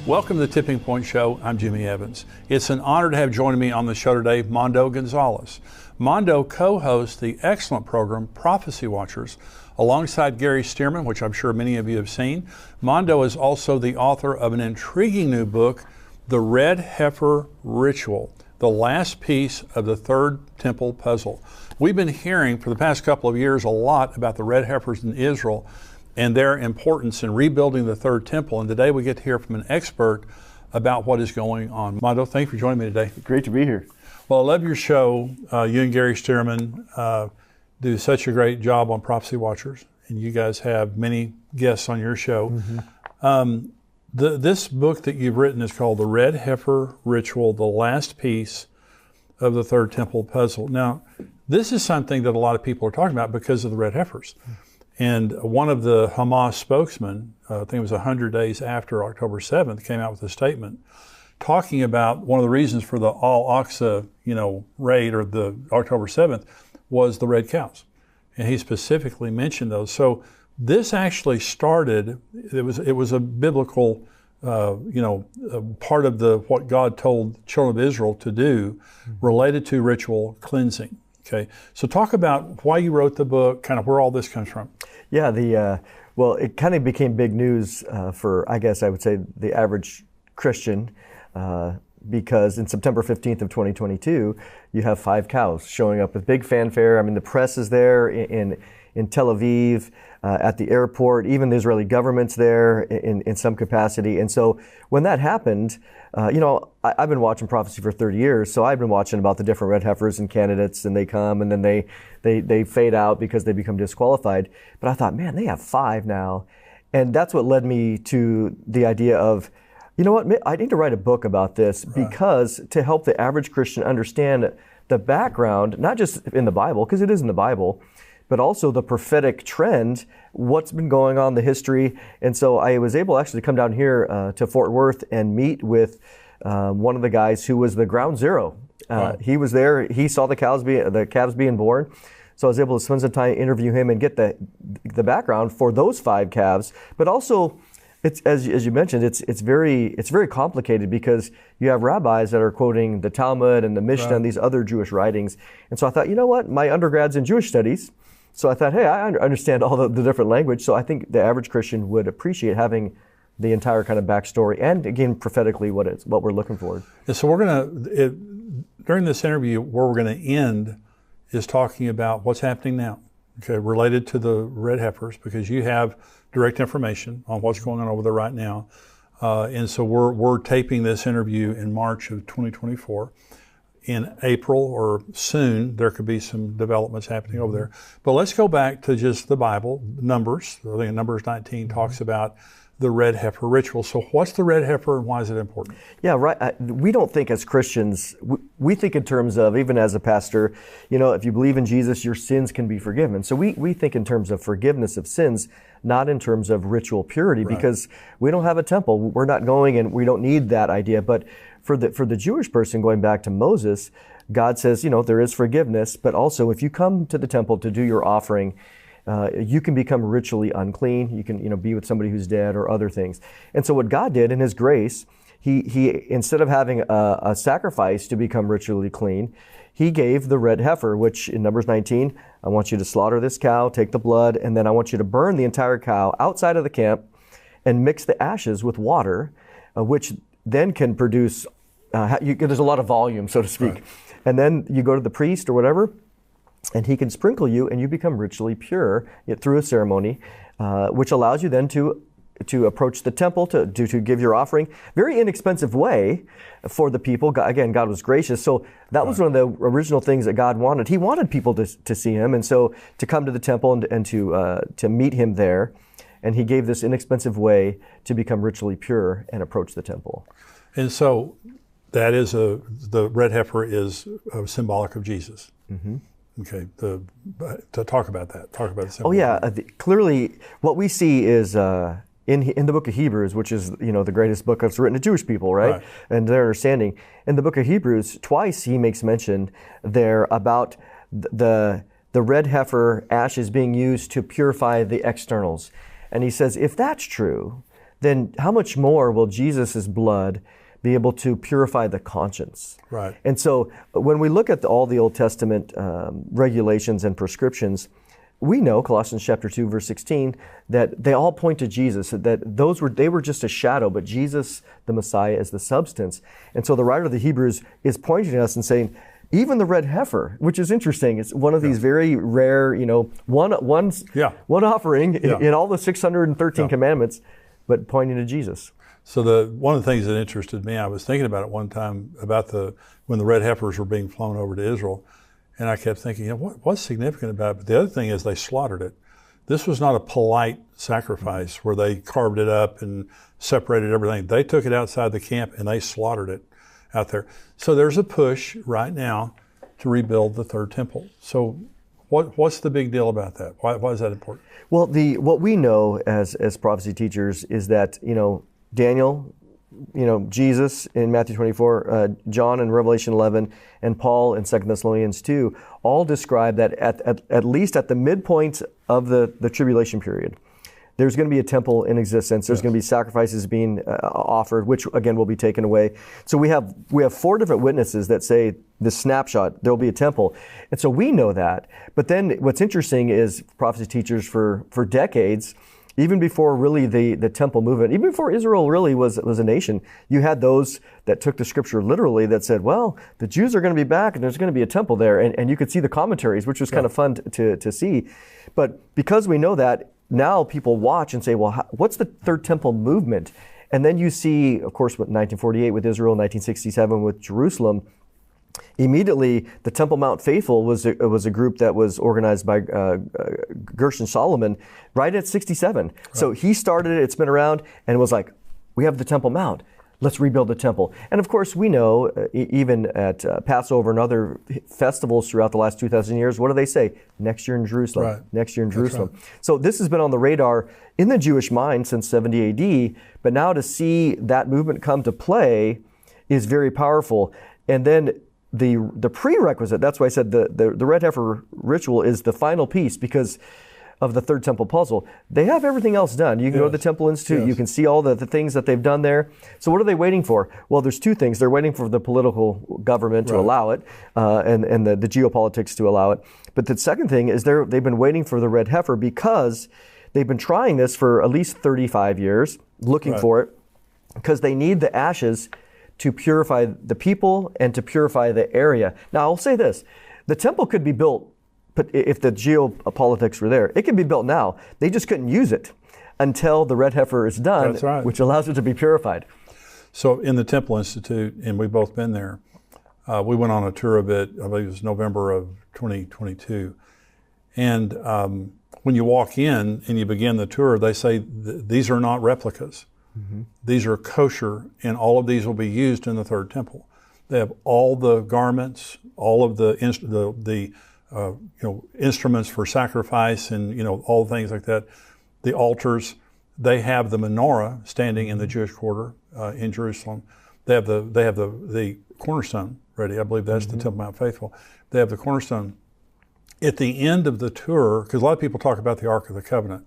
Welcome to the Tipping Point Show. I'm Jimmy Evans. It's an honor to have joining me on the show today Mondo Gonzales. Mondo co-hosts the excellent program Prophecy Watchers alongside Gary Stearman, which I'm sure many of you have seen. Mondo is also the author of an intriguing new book, The Red Heifer Ritual, the last piece of the third temple puzzle. We've been hearing for the past couple of years a lot about the red heifers in Israel and their importance in rebuilding the third temple. And today we get to hear from an expert about what is going on. Mondo, thank you for joining me today. Great to be here. Well, I love your show. You and Gary Stearman do such a great job on Prophecy Watchers, and you guys have many guests on your show. Mm-hmm. This book that you've written is called The Red Heifer Ritual, the last piece of the third temple puzzle. Now, this is something that a lot of people are talking about because of the red heifers. And one of the Hamas spokesmen, I think it was 100 days after October 7th, came out with a statement talking about one of the reasons for the Al-Aqsa, raid, or the October 7th, was the red cows. And he specifically mentioned those. So this actually started, it was a biblical, part of what God told children of Israel to do related to ritual cleansing. Okay, so talk about why you wrote the book, kind of where all this comes from. Yeah, it kind of became big news for, I guess I would say, the average Christian, because in September 15th of 2022, you have 5 cows showing up with big fanfare. I mean, the press is there in Tel Aviv, at the airport, even the Israeli government's there in some capacity. And so when that happened, I've been watching prophecy for 30 years, so I've been watching about the different red heifers and candidates, and they come and then they fade out because they become disqualified. But I thought, man, they have 5 now. And that's what led me to the idea of, I need to write a book about this, because to help the average Christian understand the background, not just in the Bible, because it is in the Bible, but also the prophetic trend, what's been going on, the history. And so I was able actually to come down here to Fort Worth and meet with one of the guys who was the ground zero. He was there, he saw the calves being born. So I was able to spend some time, interview him, and get the background for those 5 calves. But also, it's as you mentioned, it's very complicated, because you have rabbis that are quoting the Talmud and the Mishnah and these other Jewish writings. And so I thought, my undergrad's in Jewish studies. So I thought, hey, I understand all the different language. So I think the average Christian would appreciate having the entire kind of backstory, and again, prophetically, what we're looking for. And so during this interview, where we're going to end is talking about what's happening now, okay, related to the red heifers, because you have direct information on what's going on over there right now. And so we're taping this interview in March of 2024. In April or soon, there could be some developments happening over there. But let's go back to just the Bible, Numbers. I think Numbers 19 talks about the red heifer ritual. So what's the red heifer and why is it important? Yeah, right. We don't think as Christians, we think in terms of, even as a pastor, if you believe in Jesus, your sins can be forgiven. So we think in terms of forgiveness of sins, not in terms of ritual purity, because we don't have a temple. We're not going, and we don't need that idea. But for the Jewish person, going back to Moses, God says, there is forgiveness, but also if you come to the temple to do your offering, you can become ritually unclean. You can, be with somebody who's dead or other things. And so what God did in His grace, He instead of having a sacrifice to become ritually clean, He gave the red heifer, which in Numbers 19, I want you to slaughter this cow, take the blood, and then I want you to burn the entire cow outside of the camp and mix the ashes with water, which then can produce, there's a lot of volume, so to speak. Right. And then you go to the priest or whatever, and he can sprinkle you, and you become ritually pure through a ceremony, which allows you then to approach the temple, to give your offering. Very inexpensive way for the people. Again, God was gracious. So that was one of the original things that God wanted. He wanted people to see Him, and so to come to the temple and to meet Him there. And He gave this inexpensive way to become ritually pure and approach the temple. And so that is the red heifer is symbolic of Jesus. Mm-hmm. Okay, to talk about that. Talk about the symbol. Oh yeah, clearly what we see is in the book of Hebrews, which is the greatest book that's written to Jewish people, right? And their understanding. In the book of Hebrews, twice he makes mention there about the red heifer ashes being used to purify the externals. And he says, if that's true, then how much more will Jesus' blood be able to purify the conscience? Right. And so when we look at all the Old Testament regulations and prescriptions, we know, Colossians chapter 2, verse 16, that they all point to Jesus, that they were just a shadow, but Jesus, the Messiah, is the substance. And so the writer of the Hebrews is pointing to us and saying, even the red heifer, which is interesting, it's one of these very rare, one offering in all the 613 commandments, but pointing to Jesus. So one of the things that interested me, I was thinking about it one time about when the red heifers were being flown over to Israel, and I kept thinking, what's significant about it? But the other thing is they slaughtered it. This was not a polite sacrifice where they carved it up and separated everything. They took it outside the camp and they slaughtered it out there. So there's a push right now to rebuild the third temple. So what's the big deal about that? Why is that important? Well, what we know as prophecy teachers is that, Daniel, Jesus in Matthew 24, John in Revelation 11, and Paul in 2 Thessalonians 2 all describe that at least at the midpoint of the tribulation period, there's going to be a temple in existence. There's going to be sacrifices being offered, which again will be taken away. So we have 4 different witnesses that say this snapshot, there'll be a temple. And so we know that. But then what's interesting is prophecy teachers for decades, even before really the temple movement, even before Israel really was a nation, you had those that took the scripture literally that said, well, the Jews are going to be back and there's going to be a temple there. And you could see the commentaries, which was kind of fun to see. But because we know that, now people watch and say, well, what's the third temple movement? And then you see, of course, with 1948 with Israel, 1967 with Jerusalem, immediately the Temple Mount Faithful was a group that was organized by Gershon Solomon right at 67. Right. So he started it, it's been around, and it was like, we have the Temple Mount. Let's rebuild the temple. And of course, we know, even at Passover and other festivals throughout the last 2,000 years, what do they say? Next year in Jerusalem. Right. Next year in Jerusalem. Right. So this has been on the radar in the Jewish mind since 70 AD, but now to see that movement come to play is very powerful. And then the prerequisite, that's why I said the red heifer ritual is the final piece, because of the third temple puzzle. They have everything else done. You can go to the Temple Institute, you can see all the things that they've done there. So what are they waiting for? Well, there's 2 things. They're waiting for the political government to allow it, and the geopolitics to allow it. But the second thing is they've been waiting for the red heifer because they've been trying this for at least 35 years, looking for it, because they need the ashes to purify the people and to purify the area. Now, I'll say this. The temple could be built, but if the geopolitics were there, it can be built now. They just couldn't use it until the red heifer is done, which allows it to be purified. So in the Temple Institute, and we've both been there, we went on a tour of it, I believe it was November of 2022. And when you walk in and you begin the tour, they say these are not replicas. Mm-hmm. These are kosher, and all of these will be used in the third temple. They have all the garments, all of the instruments for sacrifice, and all things like that. The altars. They have the menorah standing in the Jewish quarter in Jerusalem. They have the cornerstone ready. I believe that's the Temple Mount Faithful. They have the cornerstone. At the end of the tour, because a lot of people talk about the Ark of the Covenant,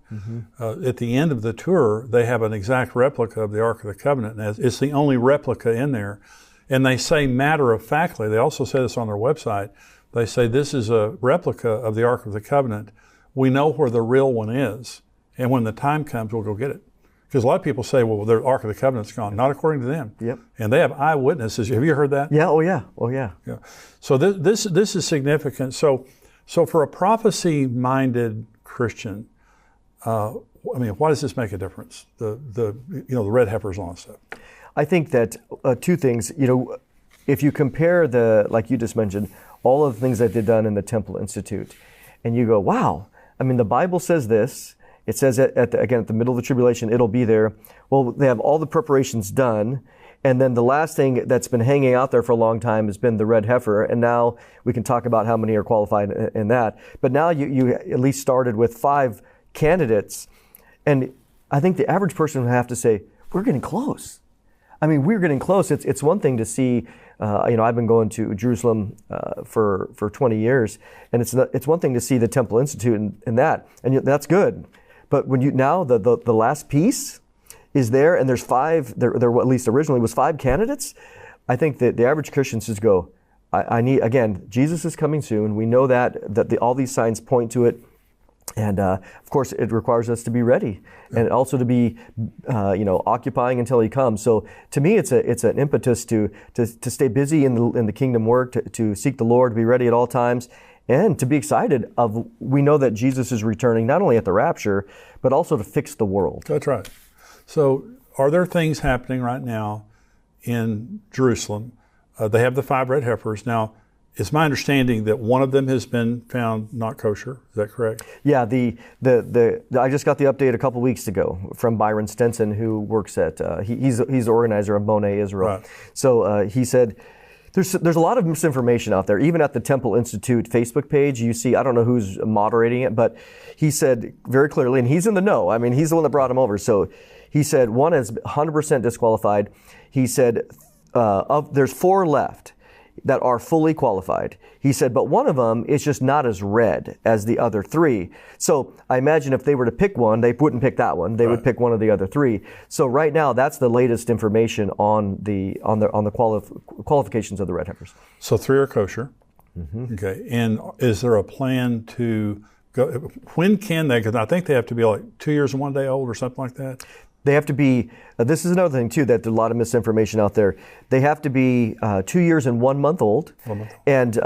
at the end of the tour, they have an exact replica of the Ark of the Covenant, and it's the only replica in there. And they say matter-of-factly, they also say this on their website, they say this is a replica of the Ark of the Covenant. We know where the real one is, and when the time comes, we'll go get it. Because a lot of people say, well, the Ark of the Covenant's gone. Not according to them. Yep. And they have eyewitnesses. Have you heard that? Yeah. Oh, yeah. Oh, yeah. Yeah. So this is significant. So for a prophecy-minded Christian, why does this make a difference? The red heifers and all that stuff. I think that 2 things. If you compare like you just mentioned, all of the things that they've done in the Temple Institute, and you go, wow. The Bible says this. It says at the middle of the tribulation, it'll be there. Well, they have all the preparations done. And then the last thing that's been hanging out there for a long time has been the red heifer. And now we can talk about how many are qualified in that. But now you at least started with 5 candidates. And I think the average person would have to say, we're getting close. We're getting close. It's one thing to see, I've been going to Jerusalem for 20 years. And it's one thing to see the Temple Institute and that. And that's good. But when the last piece is there, and there's five, there at least originally was five candidates, I think that the average Christians just go, I need, again, Jesus is coming soon. We know that all these signs point to it. And of course, it requires us to be ready, and also to be, occupying until He comes. So to me, it's an impetus to stay busy in the kingdom work, to seek the Lord, to be ready at all times, and to be excited of. We know that Jesus is returning not only at the rapture, but also to fix the world. That's right. So, are there things happening right now in Jerusalem? They have the 5 red heifers now. It's my understanding that one of them has been found not kosher. Is that correct? Yeah. I just got the update a couple weeks ago from Byron Stenson, who works at he's the organizer of Mondo Israel. Right. So he said there's a lot of misinformation out there. Even at the Temple Institute Facebook page, you see, I don't know who's moderating it, but he said very clearly, and he's in the know. I mean, he's the one that brought him over. So he said one is 100% disqualified. He said there's 4 left that are fully qualified. He said, but one of them is just not as red as the other 3. So I imagine if they were to pick one, they wouldn't pick that one. They would pick one of the other 3. So right now, that's the latest information on the qualifications of the red heifers. So 3 are kosher. Mm-hmm. Okay. And is there a plan to go? When can they? Because I think they have to be like 2 years and 1 day old or something like that. They have to be, this is another thing too, that there's a lot of misinformation out there. They have to be 2 years and 1 month old. 1 month. And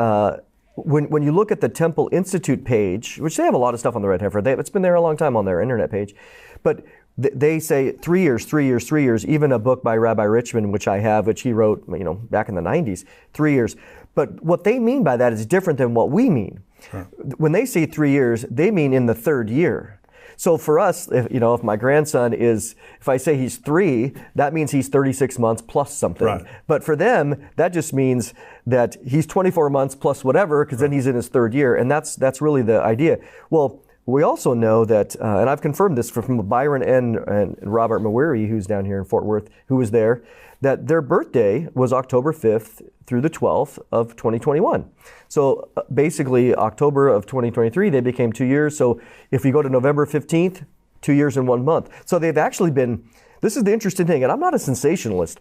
when you look at the Temple Institute page, which they have a lot of stuff on the red heifer, it's been there a long time on their internet page, but they say 3 years, 3 years, 3 years, even a book by Rabbi Richmond, which I have, which he wrote back in the 90s, 3 years. But what they mean by that is different than what we mean. Sure. When they say 3 years, they mean in the 3rd year. So for us, if my grandson if I say he's 3, that means he's 36 months plus something. Right. But for them, that just means that he's 24 months plus whatever, because then he's in his 3rd year, and that's really the idea. Well, we also know that, and I've confirmed this from Byron and Robert Mawiri, who's down here in Fort Worth, who was there, that their birthday was October 5th through the 12th of 2021. So basically, October of 2023, they became 2 years. So if you go to November 15th, 2 years and 1 month. So they've actually been, this is the interesting thing, and I'm not a sensationalist,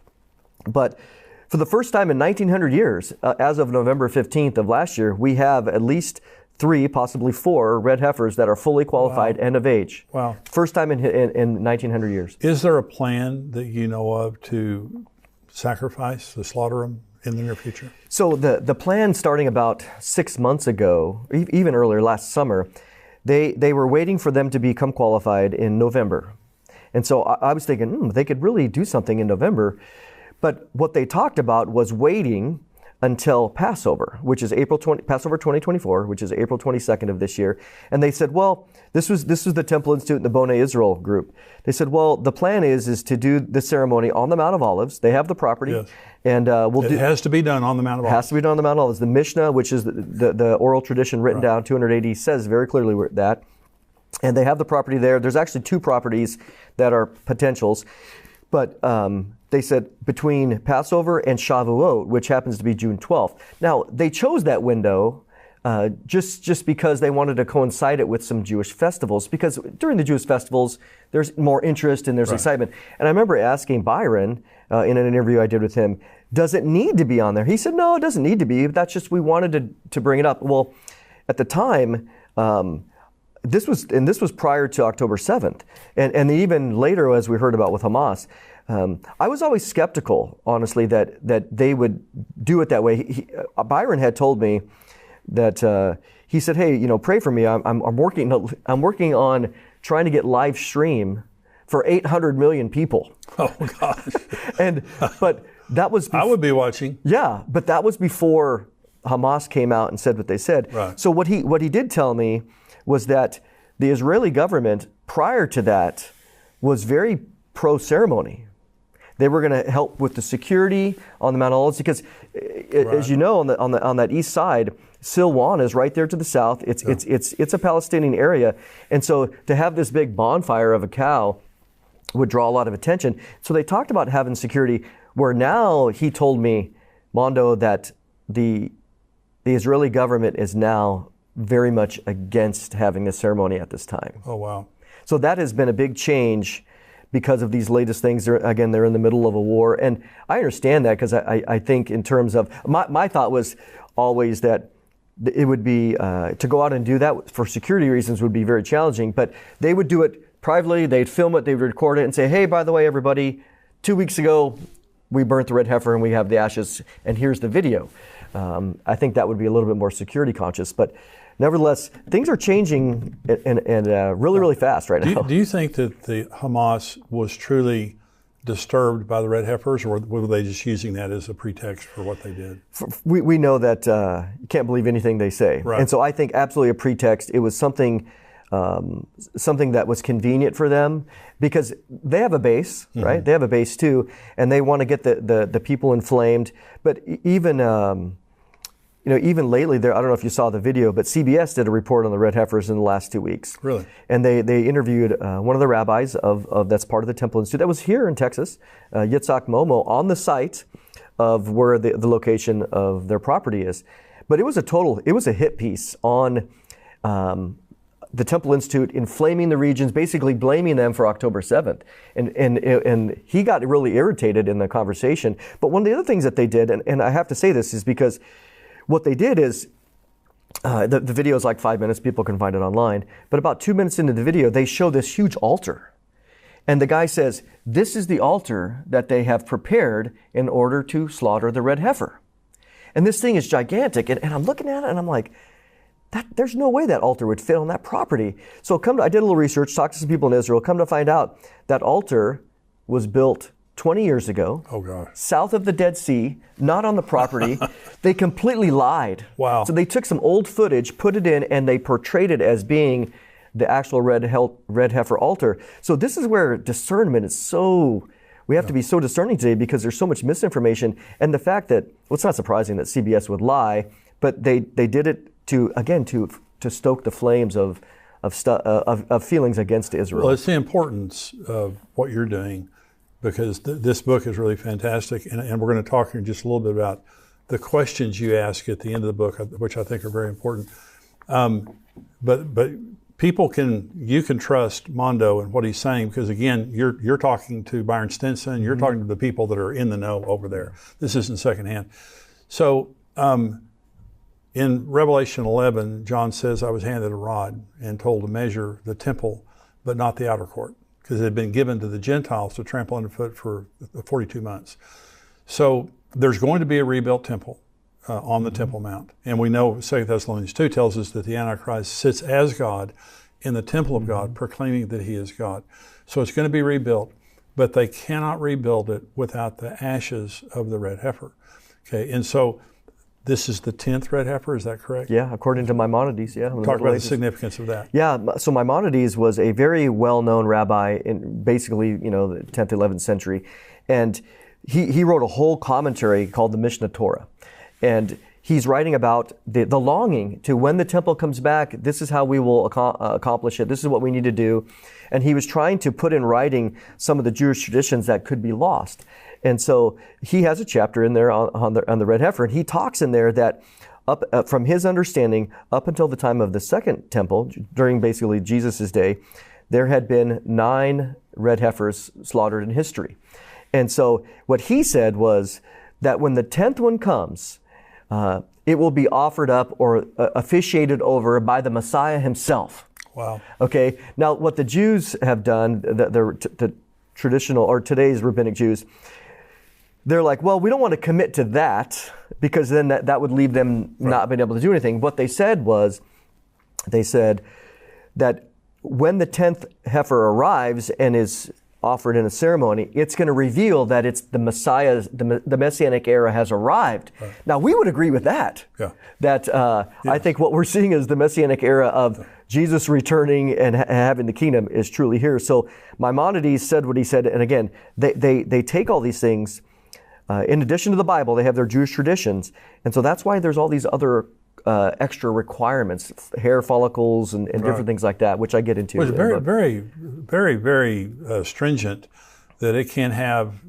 but for the first time in 1900 years, as of November 15th of last year, we have at least 3, possibly 4 red heifers that are fully qualified and of age. Wow. First time in 1900 years. Is there a plan that you know of to sacrifice, to slaughter them in the near future? So the plan starting about 6 months ago, even earlier, last summer, they were waiting for them to become qualified in November. And so I was thinking, they could really do something in November. But what they talked about was waiting until Passover, which is Passover 2024, which is April 22nd of this year. And they said, well, this was the Temple Institute and the Mondo Israel group. They said, well, the plan is to do the ceremony on the Mount of Olives. They have the property. Yes. And it has to be done on the Mount of Olives. It has to be done on the Mount of Olives. The Mishnah, which is the oral tradition written down 200 AD, says very clearly that. And they have the property there. There's actually 2 properties that are potentials. But they said between Passover and Shavuot, which happens to be June 12th. Now, they chose that window just because they wanted to coincide it with some Jewish festivals, because during the Jewish festivals, there's more interest and there's excitement. And I remember asking Byron in an interview I did with him, does it need to be on there? He said, no, it doesn't need to be. That's just, we wanted to bring it up. Well, at the time, this was prior to October 7th. And even later, as we heard about with Hamas, I was always skeptical, honestly, that they would do it that way. Byron had told me that he said, "Hey, pray for me. I'm working on trying to get live stream for 800 million people." Oh gosh! But that was I would be watching. Yeah, but that was before Hamas came out and said what they said. Right. So what he did tell me was that the Israeli government prior to that was very pro-ceremony. They were going to help with the security on the Mount Olives because, as you know, on that east side, Silwan is right there to the south. It's a Palestinian area, and so to have this big bonfire of a cow would draw a lot of attention. So they talked about having security. Where now he told me, Mondo, that the Israeli government is now very much against having this ceremony at this time. Oh wow! So that has been a big change. because of these latest things. They're in the middle of a war. And I understand that, because I think in terms of, my thought was always that it would be, to go out and do that for security reasons would be very challenging, but they would do it privately, they'd film it, they would record it and say, hey, by the way, everybody, 2 weeks ago, we burnt the red heifer and we have the ashes, and here's the video. I think that would be a little bit more security conscious, but nevertheless, things are changing and really, really fast right now. Do you think that the Hamas was truly disturbed by the red heifers, or were they just using that as a pretext for what they did? We know that you can't believe anything they say. Right. And so I think absolutely a pretext. It was something that was convenient for them, because they have a base, right? They have a base too, and they want to get the people inflamed. But even even lately, I don't know if you saw the video, but CBS did a report on the red heifers in the last 2 weeks. Really? And they interviewed one of the rabbis of that's part of the Temple Institute that was here in Texas, Yitzhak Momo, on the site of where the location of their property is. But it was a hit piece on the Temple Institute inflaming the regions, basically blaming them for October 7th. And he got really irritated in the conversation. But one of the other things that they did, and I have to say this, is because what they did is, the video is like 5 minutes, people can find it online, but about 2 minutes into the video, they show this huge altar. And the guy says, this is the altar that they have prepared in order to slaughter the red heifer. And this thing is gigantic. And I'm looking at it and I'm like, there's no way that altar would fit on that property. So I did a little research, talked to some people in Israel, come to find out that altar was built 20 years ago, south of the Dead Sea, not on the property. They completely lied. Wow. So they took some old footage, put it in, and they portrayed it as being the actual red heifer altar. So this is where discernment is we have to be so discerning today, because there's so much misinformation. And the fact that, well, it's not surprising that CBS would lie, but they did it to stoke the flames of feelings against Israel. Well, it's the importance of what you're doing, because this book is really fantastic, and we're going to talk here in just a little bit about the questions you ask at the end of the book, which I think are very important. But you can trust Mondo and what he's saying, because again, you're talking to Byron Stinson, you're talking to the people that are in the know over there. This isn't secondhand. So in Revelation 11, John says, I was handed a rod and told to measure the temple, but not the outer court, because it had been given to the Gentiles to trample underfoot for 42 months. So there's going to be a rebuilt temple on the Temple Mount. And we know 2 Thessalonians 2 tells us that the Antichrist sits as God in the temple of God, proclaiming that he is God. So it's going to be rebuilt, but they cannot rebuild it without the ashes of the red heifer. Okay, and so this is the 10th red heifer, is that correct? Yeah, according to Maimonides, yeah. Talk about the significance of that. Yeah, so Maimonides was a very well-known rabbi in basically, the 10th, 11th century. And he wrote a whole commentary called the Mishnah Torah. And he's writing about the longing to, when the temple comes back, this is how we will accomplish it. This is what we need to do. And he was trying to put in writing some of the Jewish traditions that could be lost. And so he has a chapter in there on the red heifer, and he talks in there that from his understanding, up until the time of the second temple, during basically Jesus' day, there had been 9 red heifers slaughtered in history. And so what he said was that when the 10th one comes, it will be offered up or officiated over by the Messiah himself. Wow. Okay. Now, what the Jews have done, the traditional or today's rabbinic Jews, they're like, well, we don't want to commit to that, because then that would leave them not being able to do anything. What they said was, they said that when the 10th heifer arrives and is offered in a ceremony, it's going to reveal that it's the Messiah's, the Messianic era has arrived. Right. Now, we would agree with that. Yeah. That yes. I think what we're seeing is the Messianic era of Jesus returning and having the kingdom is truly here. So Maimonides said what he said, and again, they take all these things. In addition to the Bible, they have their Jewish traditions. And so that's why there's all these other extra requirements, hair follicles and different things like that, which I get into. Well, it's very stringent, that it can't have,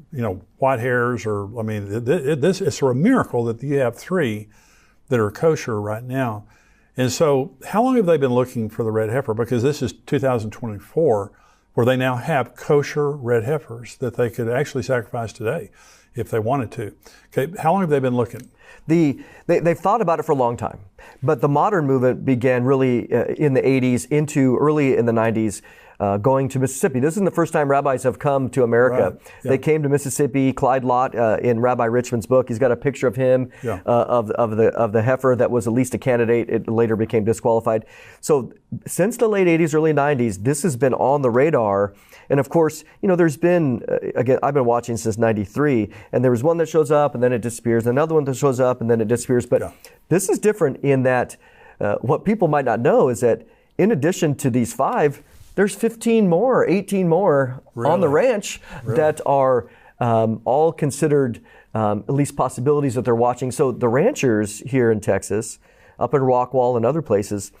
white hairs or, it's a miracle that you have 3 that are kosher right now. And so how long have they been looking for the red heifer? Because this is 2024. where they now have kosher red heifers that they could actually sacrifice today if they wanted to. Okay, how long have they been looking? They've thought about it for a long time, but the modern movement began really in the 80s into early in the 90s, going to Mississippi. This isn't the first time rabbis have come to America. Right. Yeah. They came to Mississippi. Clyde Lott, in Rabbi Richmond's book, he's got a picture of him, of the heifer that was at least a candidate. It later became disqualified. So since the late 80s, early 90s, this has been on the radar. And of course, there's been, again, I've been watching since 93, and there was one that shows up and then it disappears, another one that shows up and then it disappears. But this is different in that what people might not know is that in addition to these 5, there's 15 more, 18 more on the ranch that are all considered at least possibilities that they're watching. So the ranchers here in Texas, up in Rockwall and other places,